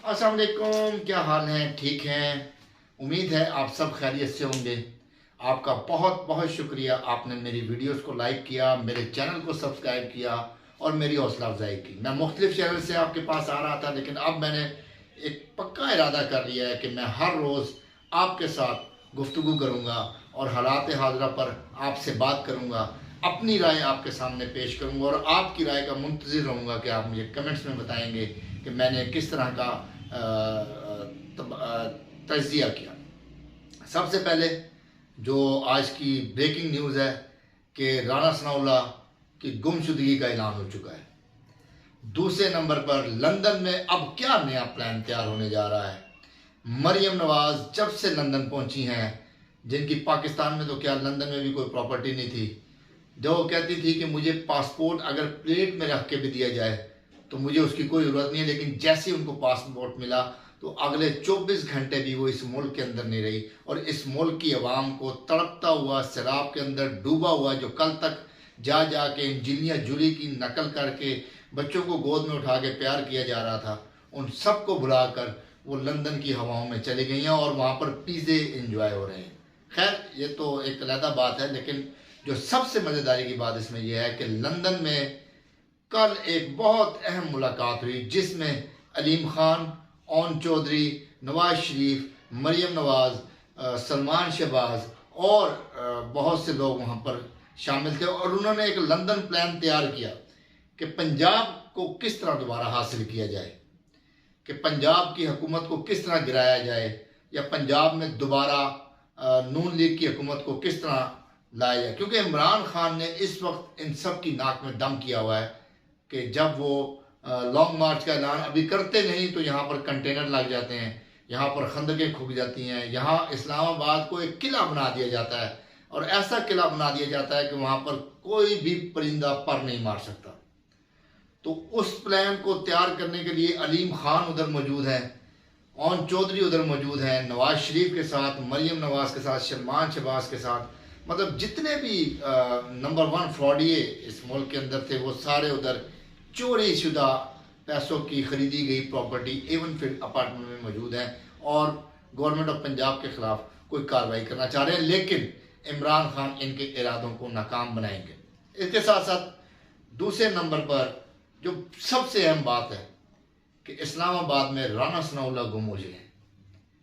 अस्सलाम वालेकुम, क्या हाल हैं? ठीक हैं? उम्मीद है आप सब खैरियत से होंगे। आपका बहुत बहुत शुक्रिया, आपने मेरी वीडियोस को लाइक किया, मेरे चैनल को सब्सक्राइब किया और मेरी हौसला अफजाई की। मैं मुख्तलिफ चैनल से आपके पास आ रहा था, लेकिन अब मैंने एक पक्का इरादा कर लिया है कि मैं हर रोज़ आपके साथ गुफ्तगू करूँगा और हालात हाज़िरा पर आपसे बात करूँगा, अपनी राय आपके सामने पेश करूँगा और आपकी राय का मुंतज़िर रहूँगा कि आप मुझे कमेंट्स में बताएंगे कि मैंने किस तरह का तज्ज़िया किया। सबसे पहले जो आज की ब्रेकिंग न्यूज़ है कि राना सनाउल्लाह की गुमशुदगी का ऐलान हो चुका है। दूसरे नंबर पर लंदन में अब क्या नया प्लान तैयार होने जा रहा है। मरियम नवाज़ जब से लंदन पहुंची हैं, जिनकी पाकिस्तान में तो क्या लंदन में भी कोई प्रॉपर्टी नहीं थी, जो वो कहती थी कि मुझे पासपोर्ट अगर प्लेट में रख के भी दिया जाए तो मुझे उसकी कोई ज़रूरत नहीं है, लेकिन जैसे ही उनको पासपोर्ट मिला तो अगले 24 घंटे भी वो इस मुल्क के अंदर नहीं रही और इस मुल्क की आवाम को तड़पता हुआ शराब के अंदर डूबा हुआ, जो कल तक जा जा के इंजीनिया जूली की नकल करके बच्चों को गोद में उठा के प्यार किया जा रहा था, उन सबको बुलाकर वो लंदन की हवाओं में चली गई हैं और वहाँ पर पिज़्ज़े इंजॉय हो रहे हैं। खैर, ये तो एक अलग बात है, लेकिन जो सबसे मज़ेदारी की बात इसमें यह है कि लंदन में कल एक बहुत अहम मुलाकात हुई, जिसमें अलीम खान, ओन चौधरी, नवाज शरीफ, मरियम नवाज़, सलमान शहबाज और बहुत से लोग वहाँ पर शामिल थे और उन्होंने एक लंदन प्लान तैयार किया कि पंजाब को किस तरह दोबारा हासिल किया जाए, कि पंजाब की हुकूमत को किस तरह गिराया जाए या पंजाब में दोबारा नून लीग की हुकूमत को किस तरह लाया जाए। क्योंकि इमरान खान ने इस वक्त इन सब की नाक में दम किया हुआ है कि जब वो लॉन्ग मार्च का ऐलान अभी करते नहीं तो यहाँ पर कंटेनर लग जाते हैं, यहाँ पर खंदकें खुग जाती हैं, यहाँ इस्लामाबाद को एक किला बना दिया जाता है और ऐसा किला बना दिया जाता है कि वहाँ पर कोई भी परिंदा पर नहीं मार सकता। तो उस प्लान को तैयार करने के लिए अलीम खान उधर मौजूद हैं, ओन चौधरी उधर मौजूद हैं, नवाज शरीफ के साथ, मरियम नवाज के साथ, सलमान शहबाज के साथ, मतलब जितने भी नंबर 1 फ्रॉडिये इस मुल्क के अंदर थे वो सारे उधर चोरी शुदा पैसों की खरीदी गई प्रॉपर्टी एवन फील्ड अपार्टमेंट में मौजूद हैं और गवर्नमेंट ऑफ पंजाब के खिलाफ कोई कार्रवाई करना चाह रहे हैं, लेकिन इमरान खान इनके इरादों को नाकाम बनाएंगे। इसके साथ साथ दूसरे नंबर पर जो सबसे अहम बात है कि इस्लामाबाद में राना सनाउल्लाह गुम हो गए।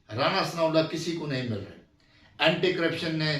राना सनाउल्लाह किसी को नहीं मिल रहे। एंटी करप्शन ने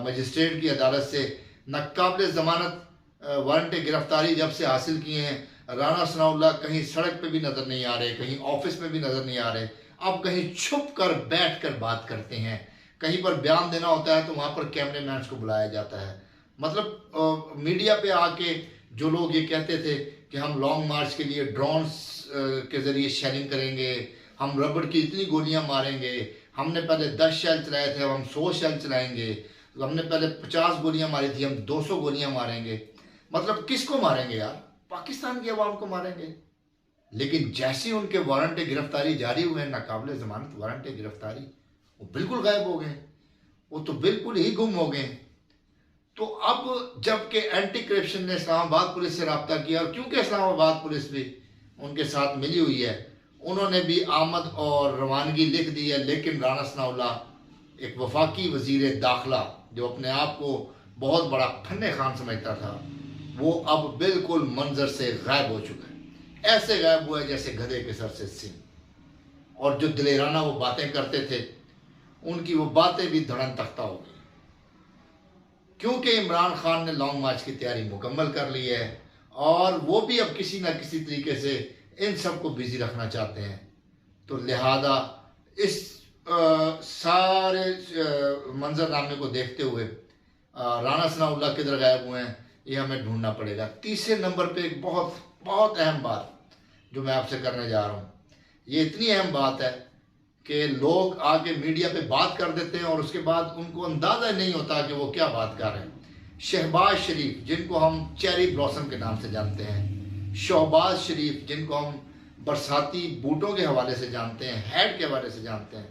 मजिस्ट्रेट की अदालत से नाकाबिल ज़मानत वारंट गिरफ्तारी जब से हासिल किए हैं, राना सनाउल्लाह कहीं सड़क पे भी नज़र नहीं आ रहे, कहीं ऑफिस में भी नज़र नहीं आ रहे। अब कहीं छुप कर बैठ कर बात करते हैं, कहीं पर बयान देना होता है तो वहाँ पर कैमरे मैन को बुलाया जाता है। मतलब मीडिया पे आके जो लोग ये कहते थे कि हम लॉन्ग मार्च के लिए ड्रोन्स के ज़रिए शेयरिंग करेंगे, हम रबड़ की इतनी गोलियाँ मारेंगे, हमने पहले 10 शेल चलाए थे, अब हम 100 शेल चलाएंगे, तो हमने पहले 50 गोलियाँ मारी थी, हम 200 गोलियाँ मारेंगे। मतलब किसको मारेंगे यार? पाकिस्तान की आवाम को मारेंगे। लेकिन जैसे ही उनके वारंट गिरफ्तारी जारी हुए, नाकाबिल ज़मानत वारंट गिरफ्तारी, वो बिल्कुल गायब हो गए, वो तो बिल्कुल ही गुम हो गए। तो अब जबकि एंटी करप्शन ने इस्लामाबाद पुलिस से रब्ता किया और क्योंकि इस्लामाबाद पुलिस भी उनके साथ मिली हुई है, उन्होंने भी आमद और रवानगी लिख दी है, लेकिन राना सनाउल्लाह एक वफाकी वज़ीर दाखिला जो अपने आप को बहुत बड़ा फन्ने खान समझता था, वो अब बिल्कुल मंजर से गायब हो चुका है। ऐसे गायब हुआ है जैसे गधे के सर से सिंह। और जो दिलेराना वो बातें करते थे, उनकी वो बातें भी धड़न तख्ता हो गई, क्योंकि इमरान खान ने लॉन्ग मार्च की तैयारी मुकम्मल कर ली है और वो भी अब किसी न किसी तरीके से इन सबको बिजी रखना चाहते हैं। तो लिहाजा इस सारे मंजरनामे को देखते हुए राना सनाउल्लाह किधर गायब हुए हैं ये हमें ढूंढना पड़ेगा। तीसरे नंबर पे एक बहुत बहुत अहम बात जो मैं आपसे करने जा रहा हूँ, ये इतनी अहम बात है कि लोग आके मीडिया पे बात कर देते हैं और उसके बाद उनको अंदाज़ा नहीं होता कि वो क्या बात कर रहे हैं। शहबाज शरीफ, जिनको हम चेरी ब्लॉसम के नाम से जानते हैं, शहबाज शरीफ जिनको हम बरसाती बूटों के हवाले से जानते हैं, हैड के हवाले से जानते हैं,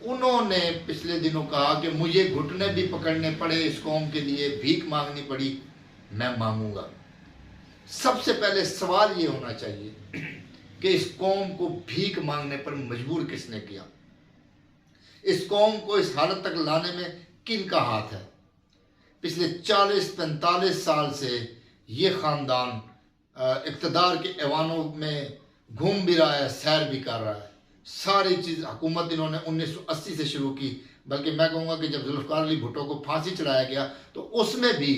उन्होंने पिछले दिनों कहा कि मुझे घुटने भी पकड़ने पड़े इस कौम के लिए, भीख मांगनी पड़ी, मैं मांगूंगा। सबसे पहले सवाल ये होना चाहिए کہ اس قوم کو بھیک مانگنے پر مجبور کس نے کیا؟ اس قوم کو اس حالت تک لانے میں کن کا ہاتھ ہے؟ پچھلے 40-45 سال سے یہ خاندان اقتدار کے ایوانوں میں گھوم بھی رہا ہے، سیر بھی کر رہا ہے. ساری چیز حکومت انہوں نے 1980 سے شروع کی، بلکہ میں کہوں گا کہ جب ذوالفقار علی بھٹو کو پھانسی چڑھایا گیا تو اس میں بھی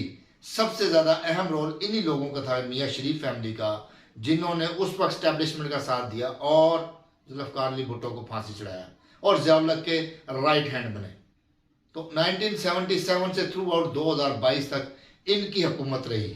سب سے زیادہ اہم رول انہی لوگوں کا تھا، میاں شریف فیملی کا، جنہوں نے اس وقت اسٹیبلشمنٹ کا ساتھ دیا اور ذوالفقار علی بھٹو کو پھانسی چڑھایا اور ضیاء الحق کے رائٹ ہینڈ بنے. تو 1977 سے تھرو آؤٹ 2022 تک ان کی حکومت رہی.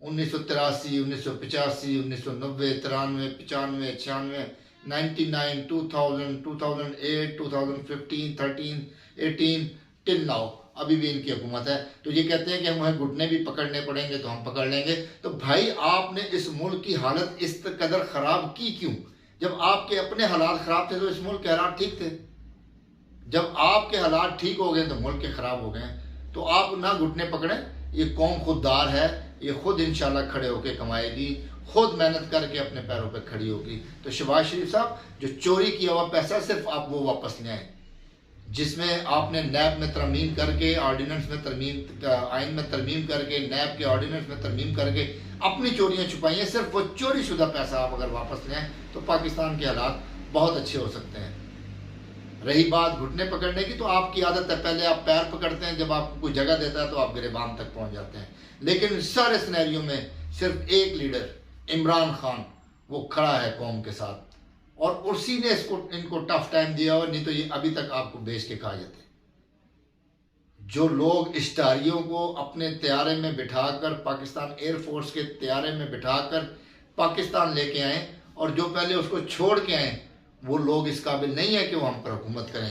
1983 1985 1990 93 95 96 99 2000 2008 2015 13 18 ٹل ناؤ ابھی بھی ان کی حکومت ہے. تو یہ کہتے ہیں کہ ہمیں گھٹنے بھی پکڑنے پڑیں گے تو ہم پکڑ لیں گے. تو بھائی آپ نے اس ملک کی حالت اس قدر خراب کی کیوں؟ جب آپ کے اپنے حالات خراب تھے تو اس ملک کے حالات ٹھیک تھے. جب آپ کے حالات ٹھیک ہو گئے تو ملک کے خراب ہو گئے. تو آپ نہ گھٹنے پکڑیں. یہ قوم خوددار ہے، یہ خود انشاءاللہ کھڑے ہو کے کمائے گی، خود محنت کر کے اپنے پیروں پہ کھڑی ہوگی. تو شہباز شریف صاحب جو چوری کیا ہوا پیسہ صرف آپ وہ واپس لے آئیں، جس میں آپ نے نیب میں ترمیم کر کے آرڈیننس میں ترمیم آئین میں ترمیم کر کے نیب کے آرڈیننس میں ترمیم کر کے اپنی چوریاں چھپائی ہیں. صرف وہ چوری شدہ پیسہ آپ اگر واپس لے آئیں تو پاکستان کے حالات بہت اچھے ہو سکتے ہیں. رہی بات گھٹنے پکڑنے کی، تو آپ کی عادت ہے پہلے آپ پیر پکڑتے ہیں، جب آپ کو کوئی جگہ دیتا ہے تو آپ گریبان تک پہنچ جاتے ہیں. لیکن سارے سینیریو میں صرف ایک لیڈر عمران خان وہ کھڑا ہے قوم کے ساتھ، اور اسی نے ان کو ٹف ٹائم دیا ہوا، نہیں تو یہ ابھی تک آپ کو بیچ کے کھا جاتے. جو لوگ اشتہاریوں کو اپنے طیارے میں بٹھا کر، پاکستان ایئر فورس کے طیارے میں بٹھا کر پاکستان لے کے آئیں اور جو پہلے اس کو چھوڑ کے آئیں، وہ لوگ اس قابل نہیں ہے کہ وہ ہم پر حکومت کریں.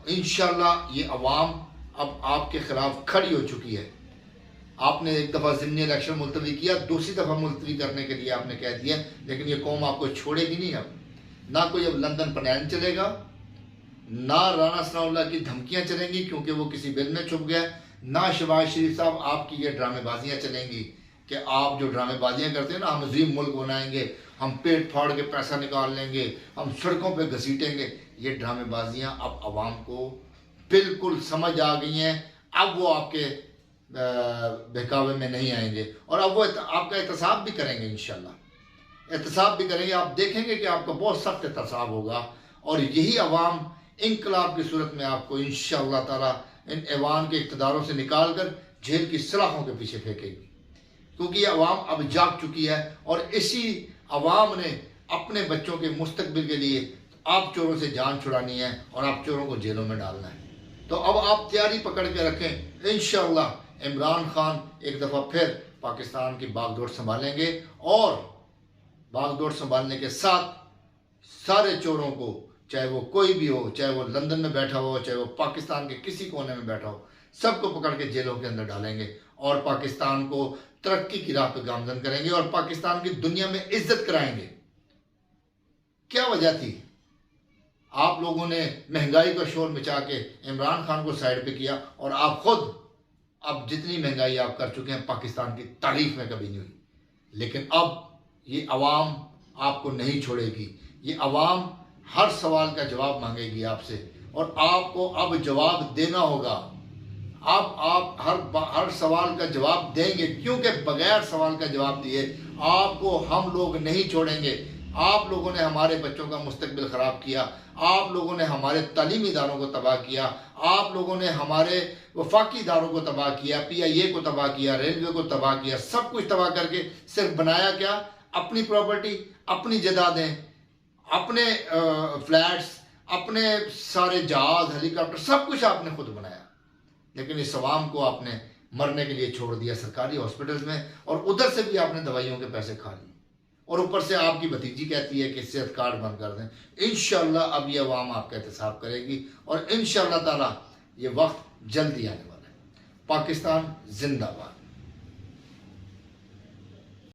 انشاءاللہ یہ عوام اب آپ کے خلاف کھڑی ہو چکی ہے. آپ نے ایک دفعہ ضمنی الیکشن ملتوی کیا، دوسری دفعہ ملتوی کرنے کے لیے آپ نے کہہ دیا، لیکن یہ قوم آپ کو چھوڑے گی نہیں. اب نہ کوئی اب لندن پنین چلے گا، نہ رانا ثناء اللہ کی دھمکیاں چلیں گی کیونکہ وہ کسی بل میں چھپ گیا، نہ شہباز شریف صاحب آپ کی یہ ڈرامے بازیاں چلیں گی کہ آپ جو ڈرامے بازیاں کرتے ہیں نا، ہم عظیم ملک بنائیں گے، ہم پیٹ پھاڑ کے پیسہ نکال لیں گے، ہم سڑکوں پہ گھسیٹیں گے. یہ ڈرامے بازیاں اب عوام کو بالکل سمجھ آ گئی ہیں. اب وہ آپ کے بہکاوے میں نہیں آئیں گے، اور اب وہ آپ کا احتساب بھی کریں گے. انشاءاللہ احتساب بھی کریں گے. آپ دیکھیں گے کہ آپ کا بہت سخت احتساب ہوگا، اور یہی عوام انقلاب کی صورت میں آپ کو انشاءاللہ تعالی ان ایوان کے اقتداروں سے نکال کر جیل کی سلاخوں کے پیچھے پھینکے گی. کیونکہ یہ عوام اب جاگ چکی ہے، اور اسی عوام نے اپنے بچوں کے مستقبل کے لیے آپ چوروں سے جان چھڑانی ہے اور آپ چوروں کو جیلوں میں ڈالنا ہے. تو اب آپ تیاری پکڑ کے رکھیں. انشاءاللہ عمران خان ایک دفعہ پھر پاکستان کی باغ دوڑ سنبھالیں گے، اور باغ دوڑ سنبھالنے کے ساتھ سارے چوروں کو، چاہے وہ کوئی بھی ہو، چاہے وہ لندن میں بیٹھا ہو، چاہے وہ پاکستان کے کسی کونے میں بیٹھا ہو، سب کو پکڑ کے جیلوں کے اندر ڈالیں گے، اور پاکستان کو ترقی کی راہ پہ گامزن کریں گے، اور پاکستان کی دنیا میں عزت کرائیں گے. کیا وجہ تھی؟ آپ لوگوں نے مہنگائی کا شور مچا کے عمران خان کو سائڈ پہ کیا، اور آپ خود اب جتنی مہنگائی آپ کر چکے ہیں پاکستان کی تاریخ میں کبھی نہیں ہوئی. لیکن اب یہ عوام آپ کو نہیں چھوڑے گی. یہ عوام ہر سوال کا جواب مانگے گی آپ سے، اور آپ کو اب جواب دینا ہوگا. آپ ہر سوال کا جواب دیں گے، کیونکہ بغیر سوال کا جواب دیے آپ کو ہم لوگ نہیں چھوڑیں گے. آپ لوگوں نے ہمارے بچوں کا مستقبل خراب کیا، آپ لوگوں نے ہمارے تعلیمی اداروں کو تباہ کیا، آپ لوگوں نے ہمارے وفاقی اداروں کو تباہ کیا، PIA کو تباہ کیا، ریلوے کو تباہ کیا. سب کچھ تباہ کر کے صرف بنایا کیا؟ اپنی پراپرٹی، اپنی جائیدادیں، اپنے فلیٹس، اپنے سارے جہاز، ہیلی کاپٹر، سب کچھ آپ نے خود بنایا. لیکن اس عوام کو آپ نے مرنے کے لیے چھوڑ دیا سرکاری ہاسپٹلز میں، اور ادھر سے بھی آپ نے دوائیوں کے پیسے کھا لیے، اور اوپر سے آپ کی بھتیجی کہتی ہے کہ صحت کارڈ بند کر دیں. انشاءاللہ اب یہ عوام آپ کا احتساب کرے گی، اور انشاءاللہ تعالی یہ وقت جلدی آنے والا ہے. پاکستان زندہ باد.